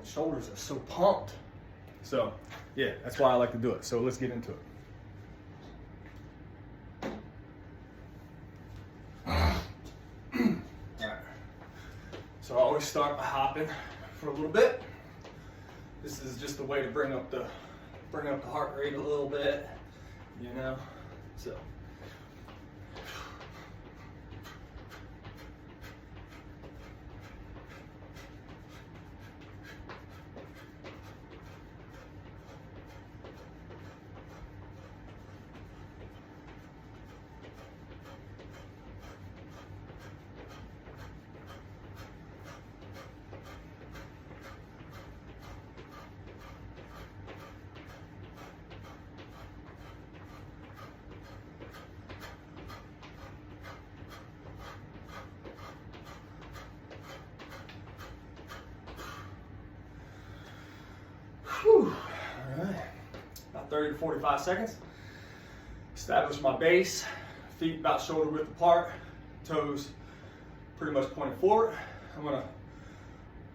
shoulders are so pumped. So yeah, that's why I like to do it. So let's get into it. So I always start by hopping for a little bit. This is just a way to bring up the heart rate a little bit, you know. So whew. All right, about 30 to 45 seconds. Establish my base, feet about shoulder width apart, toes pretty much pointing forward. I'm gonna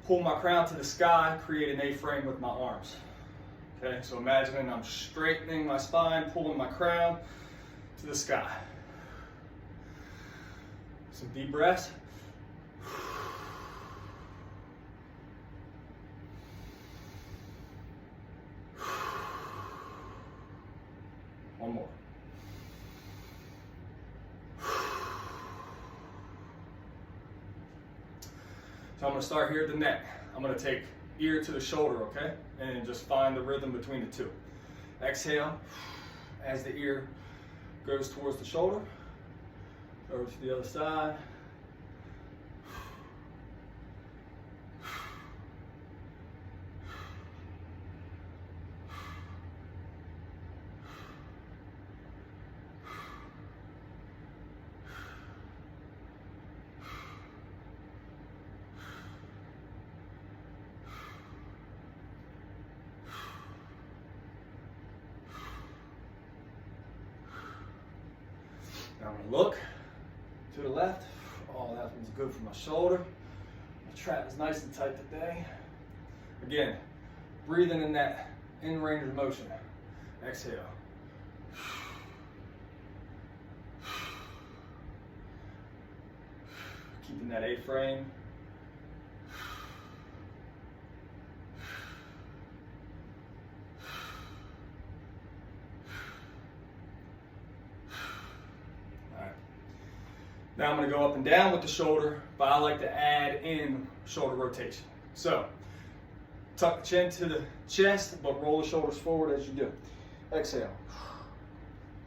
pull my crown to the sky, create an A-frame with my arms. Okay, so imagining I'm straightening my spine, pulling my crown to the sky. Some deep breaths. One more. So I'm going to start here at the neck. I'm going to take ear to the shoulder, okay? And just find the rhythm between the two. Exhale as the ear goes towards the shoulder. Over to the other side. Now I'm going to look to the left. Oh, that one's good for my shoulder. My trap is nice and tight today. Again, breathing in that in-range of motion. Exhale. Keeping that A-frame. Now I'm going to go up and down with the shoulder, but I like to add in shoulder rotation. So, tuck the chin to the chest, but roll the shoulders forward as you do. Exhale.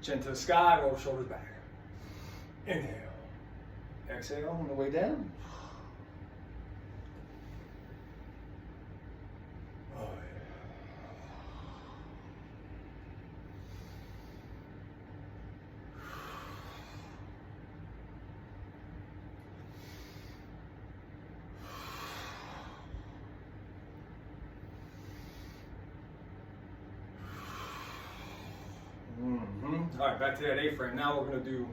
Chin to the sky, roll the shoulders back. Inhale. Exhale on the way down. Oh, yeah. All right, back to that A-frame. Now we're going to do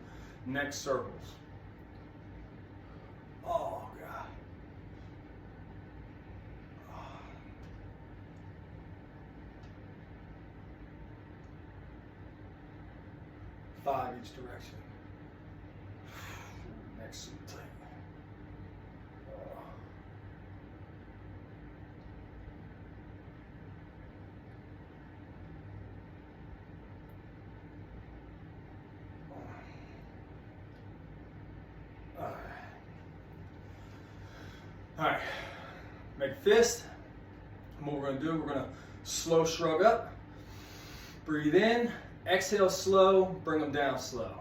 neck circles. Oh, God. 5 each direction. Neck super tight. All right, make a fist. And what we're gonna do, we're gonna slow shrug up. Breathe in, exhale slow, bring them down slow.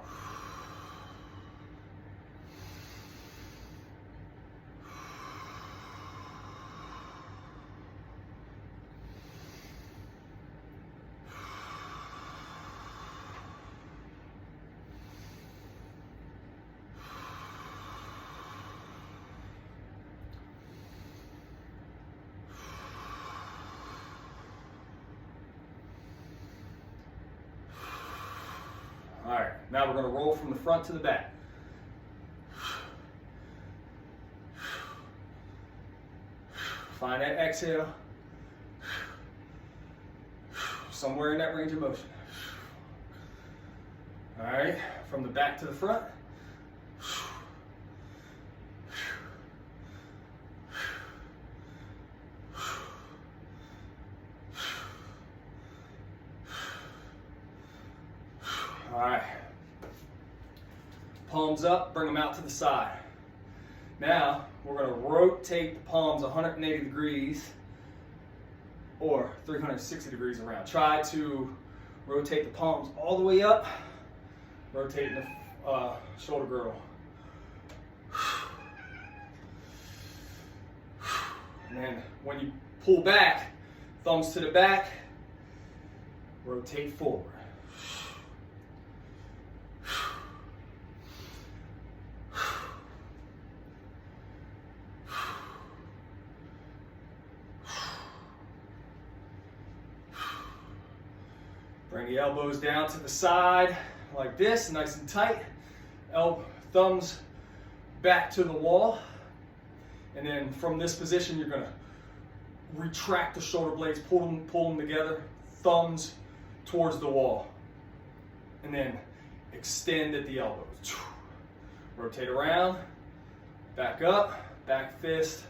All right, now we're going to roll from the front to the back. Find that exhale, Somewhere in that range of motion. All right, from the back to the front. All right, palms up, bring them out to the side. Now, we're going to rotate the palms 180 degrees or 360 degrees around. Try to rotate the palms all the way up, rotating the shoulder girdle. And then when you pull back, thumbs to the back, rotate forward. Bring the elbows down to the side like this, nice and tight. Thumbs back to the wall. And then from this position, you're gonna retract the shoulder blades, pull them together, thumbs towards the wall. And then extend at the elbows. Rotate around, back up, back fist,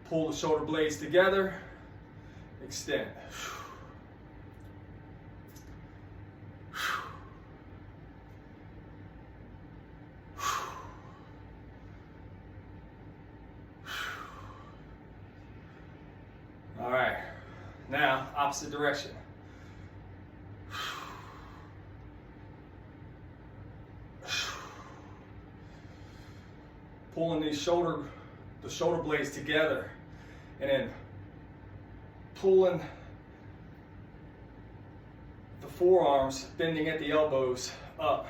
pull the shoulder blades together, extend. All right, now opposite direction. Pulling the shoulder blades together, and then pulling the forearms, bending at the elbows up.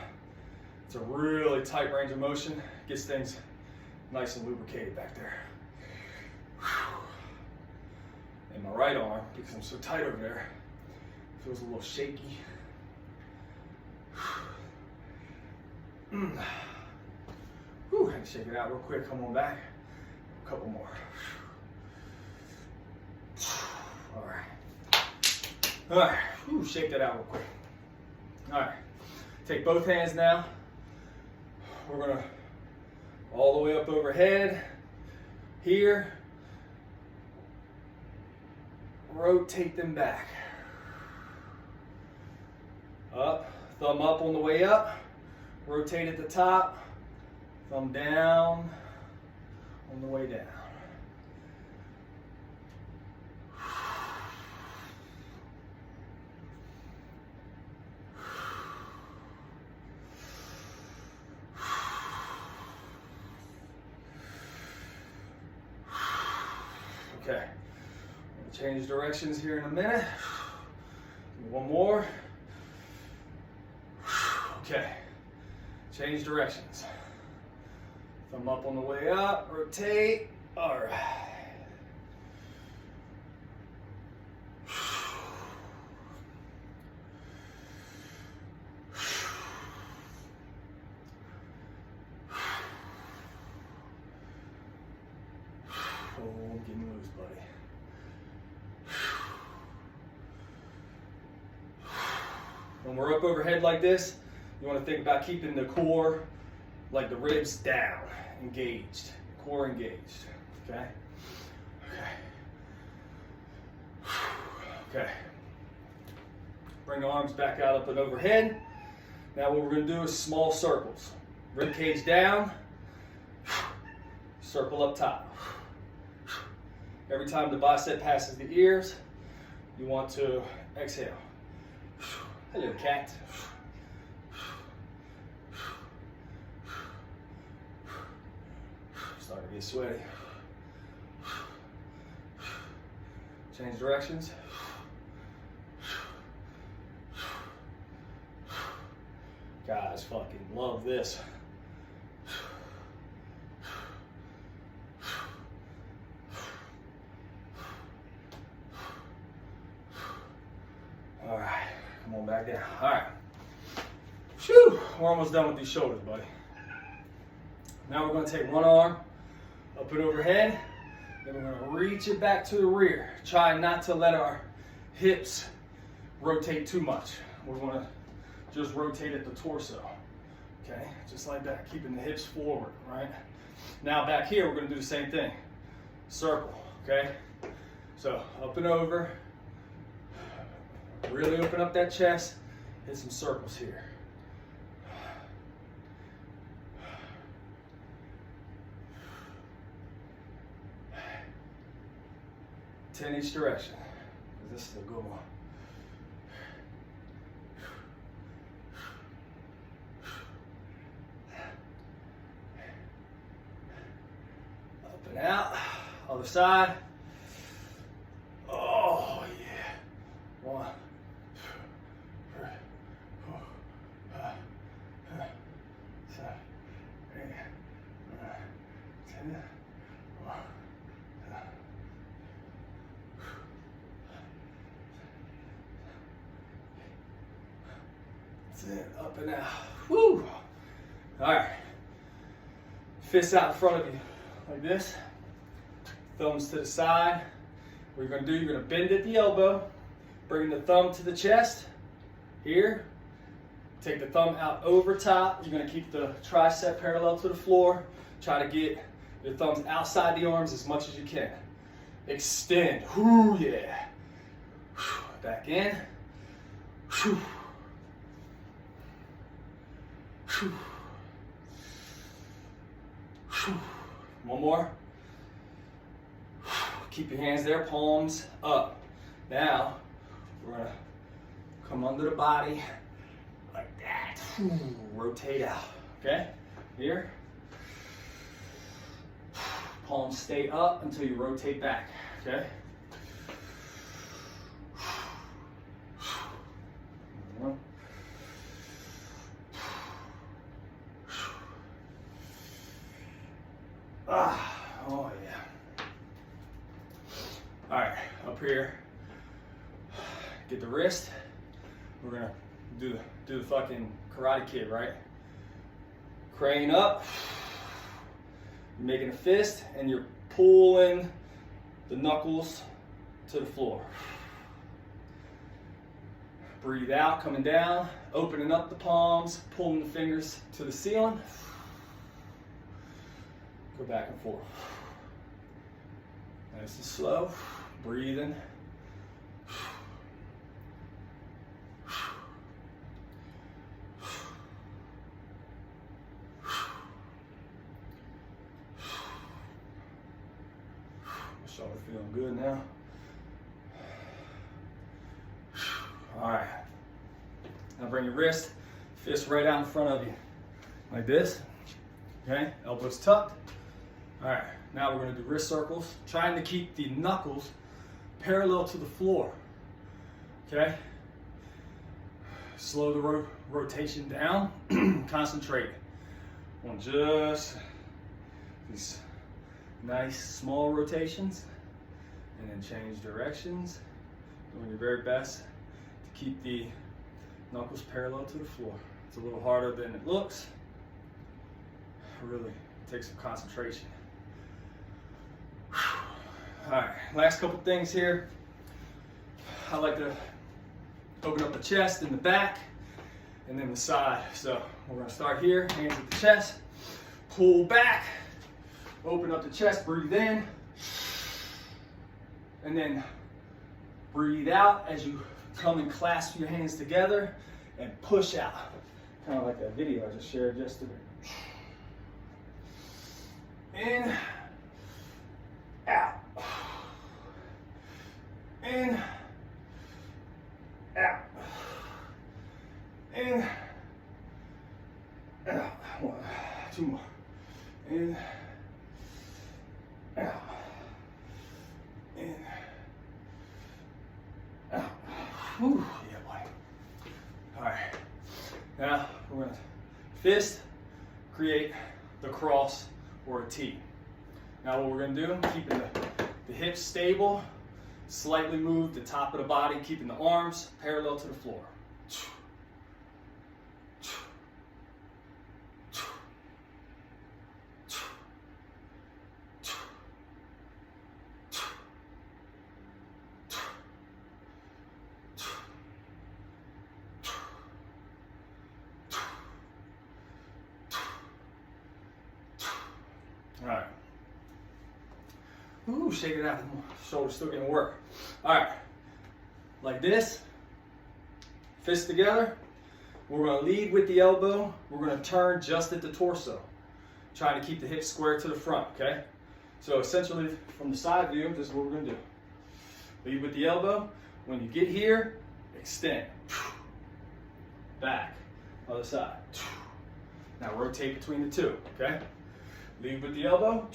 It's a really tight range of motion. Gets things nice and lubricated back there. And my right arm, because I'm so tight over there, feels a little shaky. Whew, I can shake it out real quick. Come on back. A couple more. All right. All right. Whew, shake that out real quick. All right. Take both hands now. We're gonna all the way up overhead. Here. Rotate them back. Up. Thumb up on the way up. Rotate at the top. Thumb down on the way down. Okay. Change directions here in a minute. One more. Okay. Change directions. Thumb up on the way up, rotate. All right. Oh, I'm getting loose, buddy. When we're up overhead like this, you want to think about keeping the core, like the ribs down, engaged, core engaged, okay? Okay. Bring the arms back out up and overhead. Now what we're going to do is small circles. Rib cage down, circle up top. Every time the bicep passes the ears, you want to exhale. Hello, cat. Starting to get sweaty. Change directions. Guys, fucking love this. All right, come on back down. All right. Whew, we're almost done with these shoulders, buddy. Now we're going to take one arm up and overhead, Then we're gonna reach it back to the rear. Try not to let our hips rotate too much. We wanna just rotate at the torso. Okay, just like that, keeping the hips forward, right? Now back here, we're gonna do the same thing. Circle, okay? So up and over. Really open up that chest. Hit some circles here. 10 each direction. This is a good one. Up and out. Other side. Oh, yeah. 1, 2, 3, 4, 5, 6, 7, 8, 9, 10. That's it. Up and out. Woo! All right. Fists out in front of you like this. Thumbs to the side. What you're going to do, you're going to bend at the elbow, bring the thumb to the chest, here. Take the thumb out over top. You're going to keep the tricep parallel to the floor. Try to get your thumbs outside the arms as much as you can. Extend. Whoo, yeah. Back in. Whew. Whew. Whew. One more. Keep your hands there, palms up. Now, we're gonna come under the body like that. Rotate out, okay? Here. Palms stay up until you rotate back, okay? One. Oh yeah. All right, up here, get the wrist. We're gonna do the fucking Karate Kid, right? Crane up. You're making a fist, and you're pulling the knuckles to the floor. Breathe out, coming down, opening up the palms, pulling the fingers to the ceiling. Go back and forth. Nice and slow. Breathing. Start feeling good now. All right. Now bring your wrist, fist right out in front of you, like this. Okay, elbows tucked. All right, now we're gonna do wrist circles, trying to keep the knuckles parallel to the floor, okay? Slow the rotation down, concentrate on just these nice small rotations, and then change directions, doing your very best to keep the knuckles parallel to the floor. It's a little harder than it looks. Really takes some concentration. All right, last couple things here. I like to open up the chest and the back, and then the side. So we're gonna start here, hands at the chest, pull back, open up the chest, breathe in, and then breathe out as you come and clasp your hands together and push out. Kind of like that video I just shared yesterday. In, out, in, out, in, out. 1, 2 more. In, out, in, out. Whew. Yeah, boy. All right. Now we're gonna fist, create the cross or a T. Now what we're gonna do, keeping the hips stable, slightly move the top of the body, keeping the arms parallel to the floor. Ooh, shake it out. Shoulder's still getting work. All right, like this, fists together. We're gonna lead with the elbow. We're gonna turn just at the torso, trying to keep the hips square to the front, okay? So essentially, from the side view, this is what we're gonna do. Lead with the elbow. When you get here, extend. Back, other side. Now rotate between the two, okay? Lead with the elbow.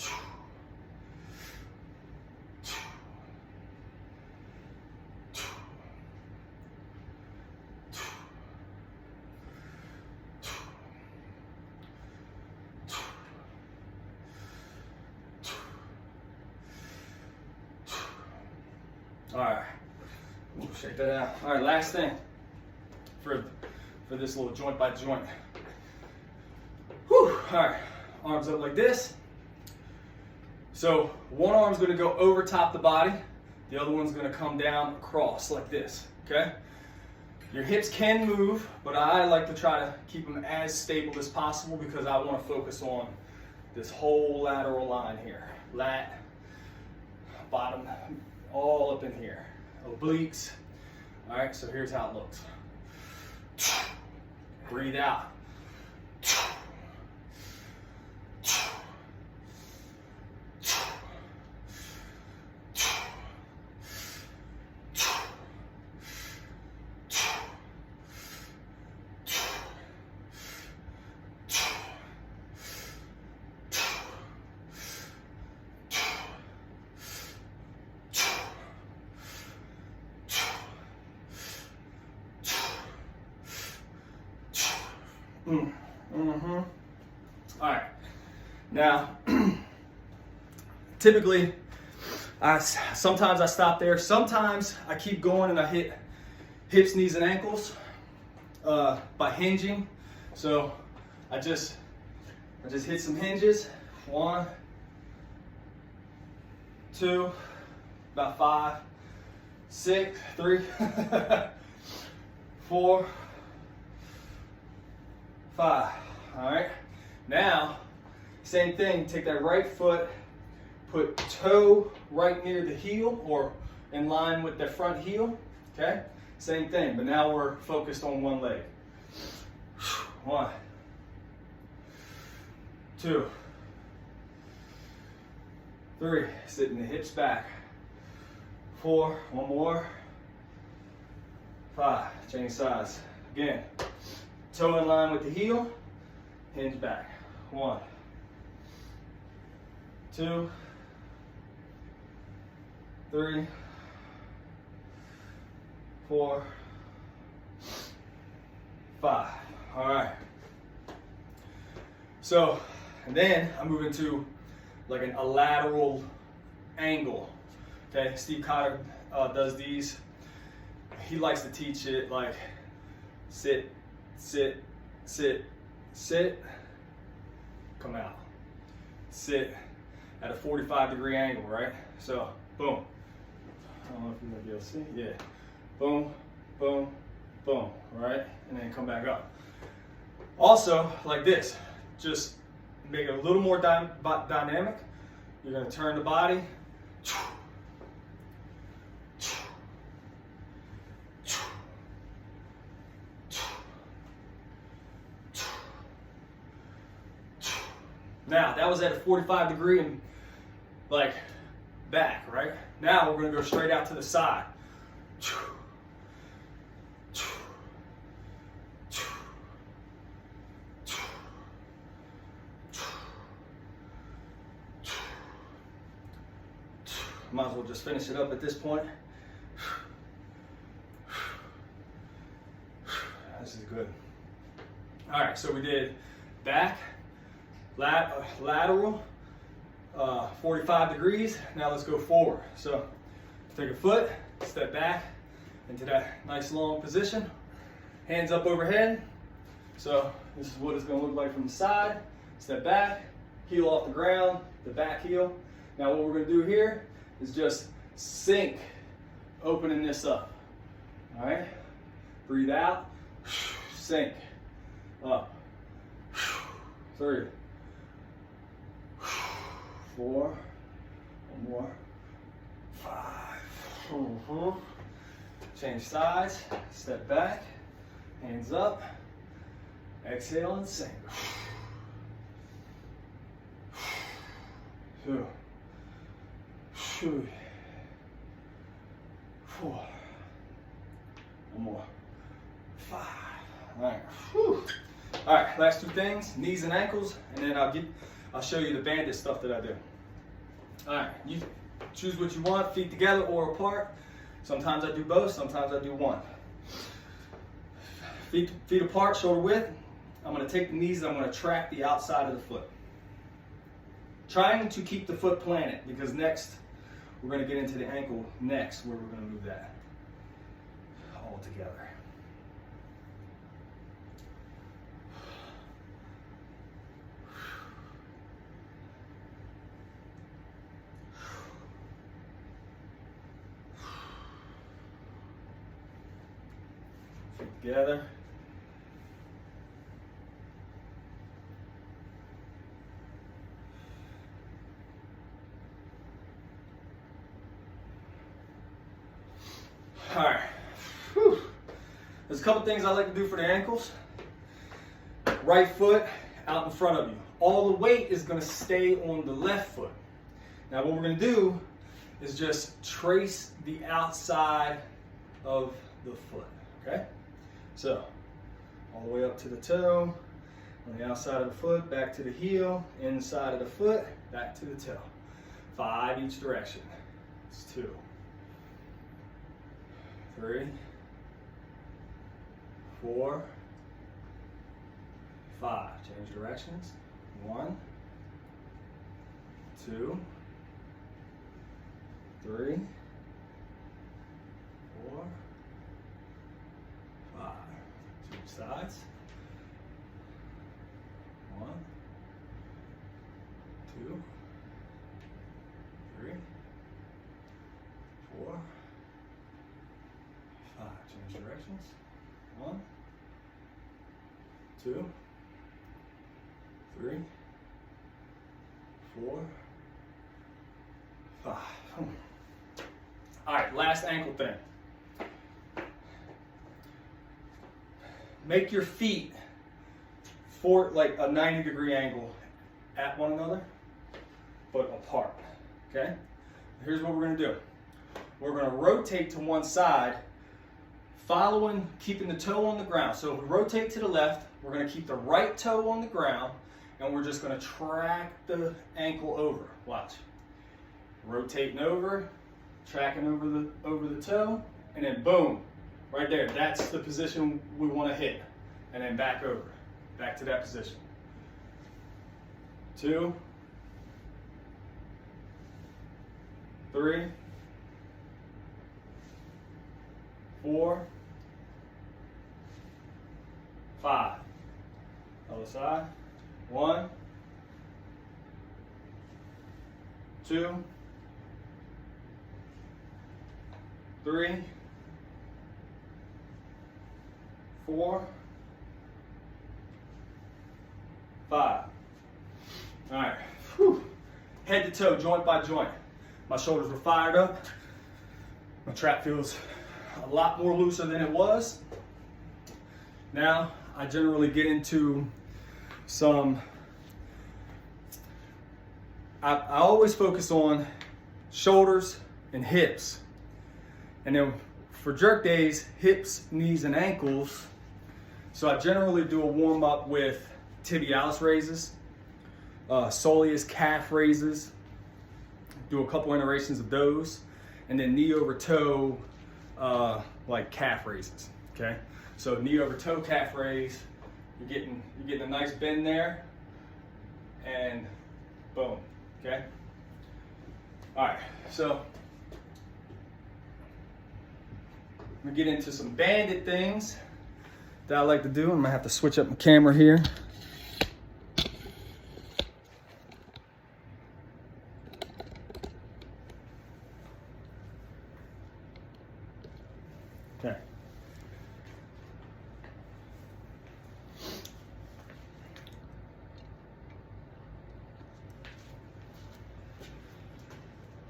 All right, we'll shake that out. All right, last thing for this little joint by joint. Whew. All right, arms up like this. So one arm's gonna go over top the body, the other one's gonna come down across like this, okay? Your hips can move, but I like to try to keep them as stable as possible because I wanna focus on this whole lateral line here. Lat, bottom, all up in here. Obliques. All right, so here's how it looks. Breathe out. All right. Now, typically, sometimes I stop there. Sometimes I keep going and I hit hips, knees, and ankles by hinging. So I just hit some hinges. 1, 2, about 5, 6, 3, 4, 5. All right. Now, same thing. Take that right foot, put toe right near the heel or in line with the front heel. Okay. Same thing, but now we're focused on one leg. 1, 2, 3. Sitting the hips back. 4. One more. 5. Change sides. Again. Toe in line with the heel. Hinge back. 1, 2, 3, 4, 5. All right. So, and then I'm moving to like a lateral angle. Okay, Steve Cotter does these. He likes to teach it like sit, sit, sit, sit, come out. Sit at a 45-degree angle, right? So, boom. I don't know if you're gonna be able to see. Yeah. Boom, boom, boom, right? And then come back up. Also, like this, just make it a little more dynamic. You're gonna turn the body. Now, that was at a 45-degree and like back, right? Now we're gonna go straight out to the side. Might as well just finish it up at this point. This is good. All right, so we did back, lateral, 45 degrees. Now let's go forward. So take a foot, step back into that nice long position. Hands up overhead. So this is what it's going to look like from the side. Step back, heel off the ground, the back heel. Now what we're going to do here is just sink, opening this up. All right, breathe out, sink, up, 3, 4, one more, 5. Change sides, step back, hands up, exhale and sink. 2, 3, 4. One more. 5. All right. Whew. All right. Last 2 things: knees and ankles, and then I'll show you the bandit stuff that I do. All right. You choose what you want: feet together or apart. Sometimes I do both. Sometimes I do one. Feet apart, shoulder width. I'm going to take the knees and I'm going to track the outside of the foot, trying to keep the foot planted, because next we're going to get into the ankle next, where we're going to move that all together. Feet together. All right. Whew. There's a couple things I like to do for the ankles. Right foot out in front of you. All the weight is going to stay on the left foot. Now what we're going to do is just trace the outside of the foot. Okay? So all the way up to the toe, on the outside of the foot, back to the heel, inside of the foot, back to the toe. 5 each direction. It's 2, 3, 4, 5. Change directions. 1, 2, 3, 4, 5. Switch sides. 1, 2, 3, 4, 5. Change directions. 1, 2, 3, 4, 5. All right, last ankle thing. Make your feet for like a 90-degree angle at one another, but apart. Okay? Here's what we're going to do. We're going to rotate to one side, keeping the toe on the ground. So if we rotate to the left, we're going to keep the right toe on the ground, and we're just going to track the ankle over. Watch. Rotating over, tracking over the toe, and then boom, right there. That's the position we want to hit, and then back over, back to that position. 2, 3, 4, 5. Other side. 1, 2, 3, 4, 5. All right. Whew. Head to toe, joint by joint. My shoulders were fired up. My trap feels a lot more looser than it was. Now I generally get into some, I always focus on shoulders and hips. And then for jerk days, hips, knees, and ankles. So I generally do a warm up with tibialis raises, soleus calf raises, do a couple iterations of those, and then knee over toe, like calf raises. Okay, so knee over toe calf raise, you're getting a nice bend there, and boom. Okay. All right, so I'm gonna get into some bandit things that I like to do. I'm gonna have to switch up my camera here. Okay.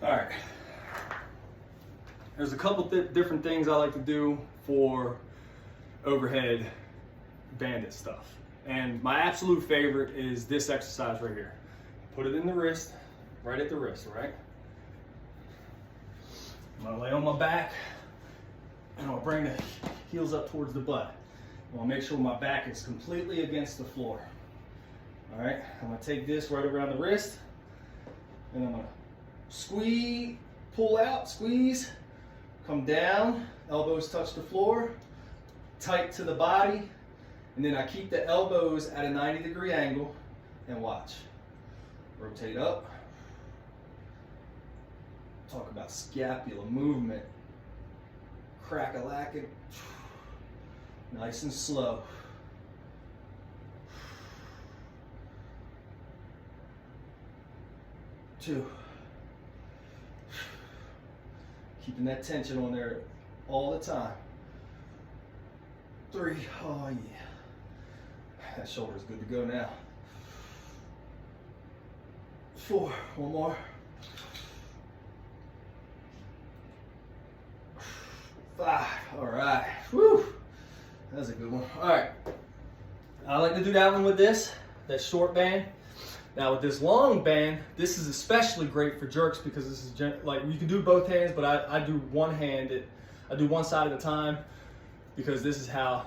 All right. there's a couple different things I like to do for overhead bandit stuff. And my absolute favorite is this exercise right here. Put it in the wrist, right at the wrist, right? I'm gonna lay on my back and I'll bring the heels up towards the butt. I wanna make sure my back is completely against the floor. All right, I'm gonna take this right around the wrist and I'm gonna squeeze, pull out, squeeze, come down, elbows touch the floor, tight to the body, and then I keep the elbows at a 90-degree angle and watch. Rotate up. Talk about scapula movement. Crack-a-lacking. Nice and slow. Two. Keeping that tension on there all the time. Three. Oh yeah. That shoulder's good to go now. Four. One more. Five. All right. Whew. That was a good one. All right. I like to do that one with this, that short band. Now with this long band, this is especially great for jerks because this is like you can do both hands, but I do one-handed. I do one side at a time because this is how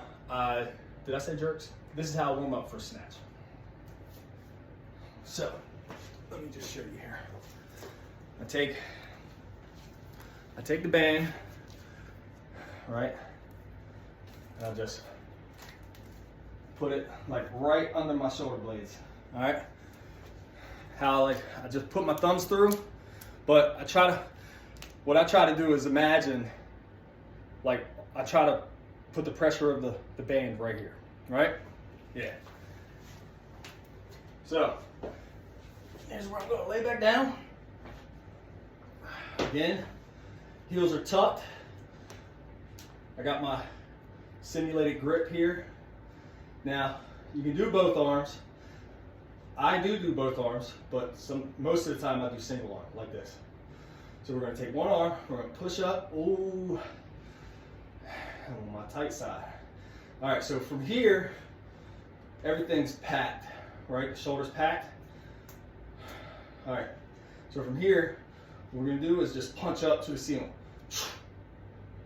did I say jerks? This is how I warm up for snatch. So let me just show you here. I take the band, right? And I'll just put it like right under my shoulder blades. All right. I just put my thumbs through, but what I try to do is imagine, like I try to put the pressure of the band right here, right? Yeah. So, here's where I'm gonna lay back down. Again, heels are tucked. I got my simulated grip here. Now, you can do both arms. I do both arms, but most of the time I do single arm, like this. So we're gonna take one arm, we're gonna push up, ooh, on my tight side. All right, so from here, everything's packed, right? The shoulder's packed. All right, so from here, what we're gonna do is just punch up to the ceiling.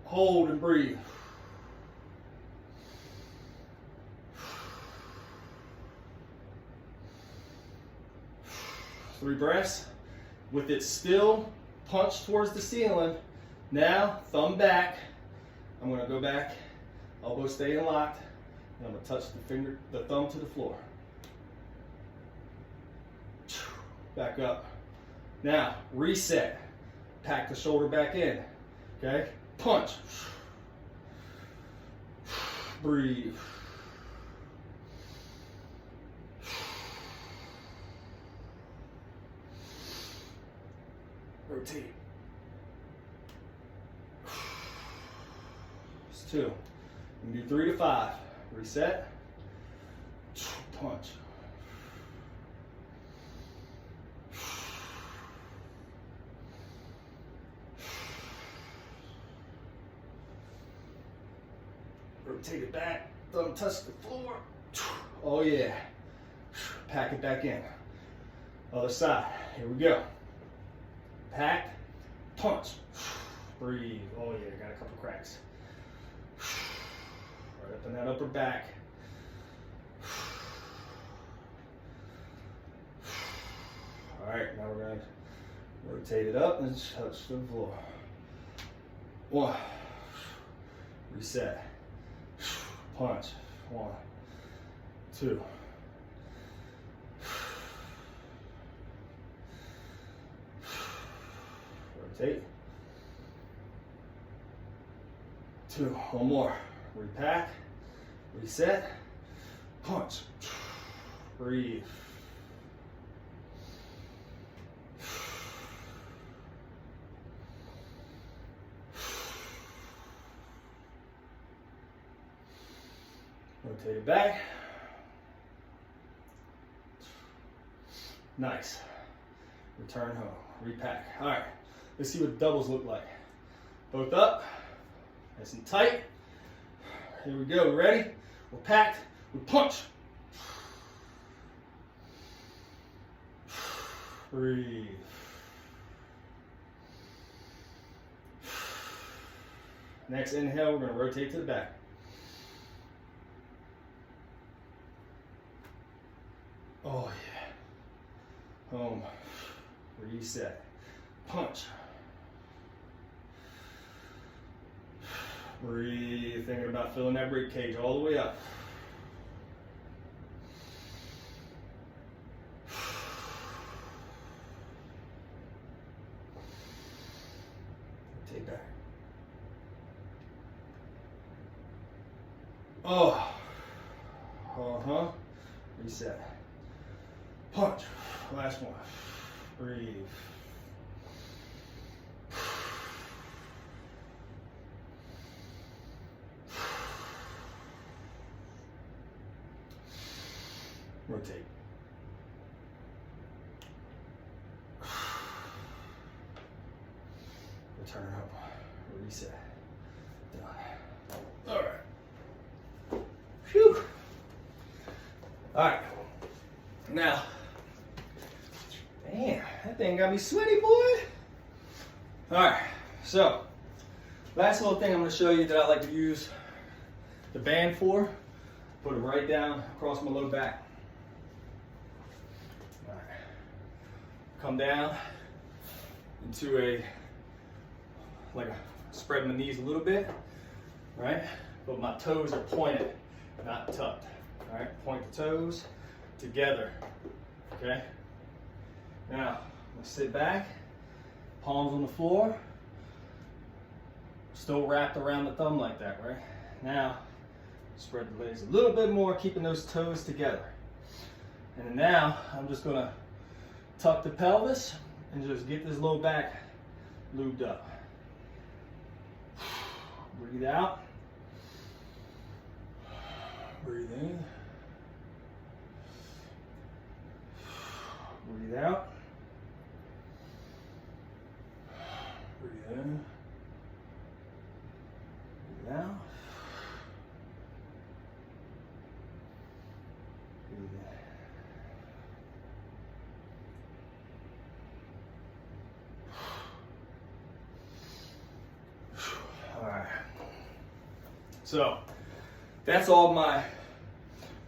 Hold and breathe. 3 breaths. With it still punched towards the ceiling. Now, thumb back. I'm gonna go back, elbow staying locked, and I'm gonna touch the thumb to the floor. Back up. Now, reset. Pack the shoulder back in. Okay? Punch. Breathe. Rotate. It's 2. You can do 3 to 5. Reset. Punch. Rotate it back. Thumb touch the floor. Oh yeah. Pack it back in. Other side. Here we go. Pack, punch, breathe. Oh yeah, got a couple cracks. Right up in that upper back. All right, now we're gonna rotate it up and touch the floor. 1, reset, punch, 1, 2. Rotate. 2, 1 more. Repack, reset, punch, breathe. Rotate it back. Nice. Return home. Repack. All right. Let's see what doubles look like. Both up, nice and tight. Here we go, ready? We're packed, we punch. Breathe. Next inhale, we're gonna rotate to the back. Oh yeah. Home. Reset. Punch. Breathe. Thinking about filling that rib cage all the way up. Take back. Oh. Uh-huh. Reset. Punch. Last one. Breathe. Rotate. Return up. Reset. Done. All right. Phew. All right. Now, man, that thing got me sweaty, boy. All right. So, last little thing I'm going to show you that I like to use the band for. Put it right down across my low back. All right. Come down into spread my knees a little bit, right? But my toes are pointed, not tucked. All right, point the toes together, okay? Now, I'm gonna sit back, palms on the floor, still wrapped around the thumb like that, right? Now, spread the legs a little bit more, keeping those toes together. And then now, I'm just gonna tuck the pelvis and just get this low back lubed up. Breathe out. Breathe in. Breathe out. Breathe in. Breathe out. Breathe in. All right. So that's all my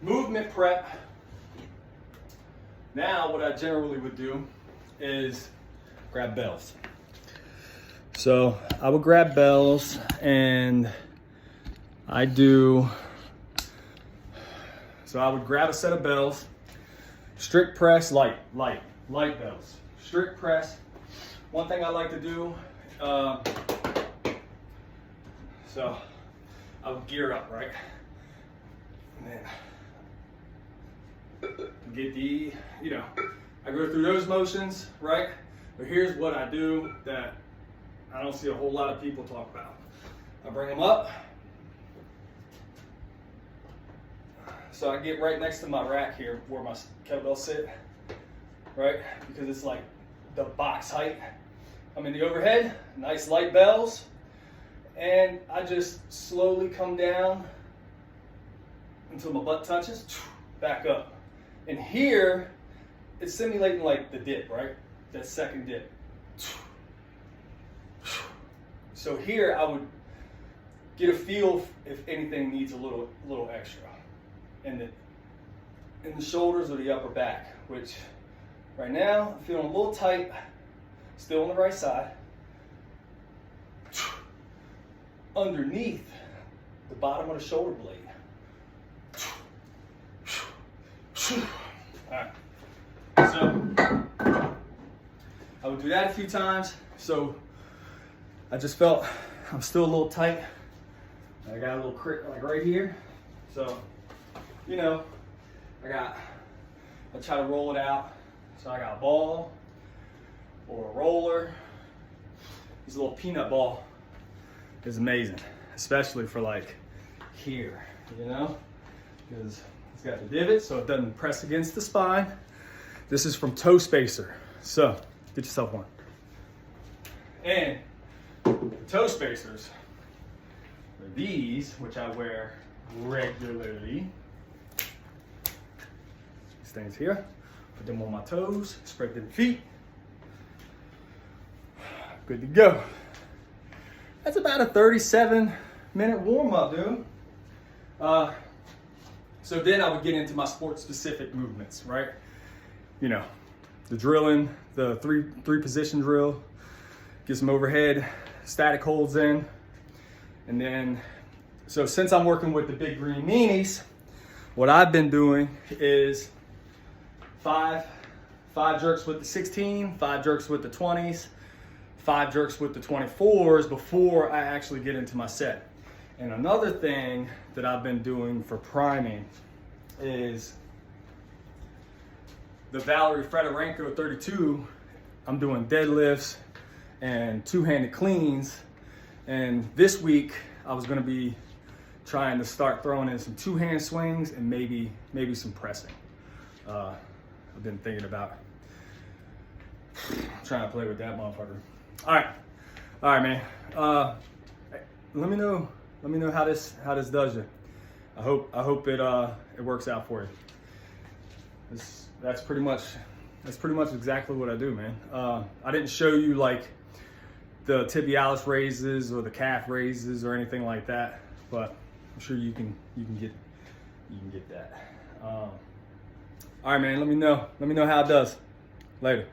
movement prep. Now what I generally would do is grab bells. So I would grab bells and I would grab a set of bells, strict press, light bells, strict press. One thing I like to do, so I would gear up, right? And then get I go through those motions, right? But here's what I do that I don't see a whole lot of people talk about. I bring them up. So I get right next to my rack here where my kettlebells sit, right? Because it's like the box height. I'm in the overhead, nice light bells. And I just slowly come down until my butt touches, back up. And here, it's simulating like the dip, right? That second dip. So here I would get a feel if anything needs a little extra. In the shoulders or the upper back, which right now I'm feeling a little tight, still on the right side. Underneath the bottom of the shoulder blade. All right. So I would do that a few times. So I just felt I'm still a little tight. I got a little crick like right here. So, I try to roll it out. So I got a ball or a roller. This little peanut ball is amazing, especially for like here, because it's got the divot so it doesn't press against the spine. This is from Toe Spacer, so get yourself one. And The toe spacers are these, which I wear regularly. These things here, put them on my toes, spread them feet. Good to go. That's about a 37-minute warm-up, dude. So then I would get into my sport-specific movements, right? You know, the drilling, the three position drill, get some overhead static holds in. And then, so since I'm working with the big green meanies, what I've been doing is five jerks with the 16, 5 jerks with the 20s, 5 jerks with the 24s before I actually get into my set. And another thing that I've been doing for priming is the Valerie Fedorenko 32. I'm doing deadlifts and two-handed cleans. And this week I was gonna be trying to start throwing in some two-hand swings and maybe some pressing. I've been thinking about trying to play with that motherfucker. All right, man. Let me know how this does you. I hope it works out for you. That's pretty much exactly what I do, man. I didn't show you like the tibialis raises or the calf raises or anything like that, but I'm sure you can get that. All right, man. Let me know how it does. Later.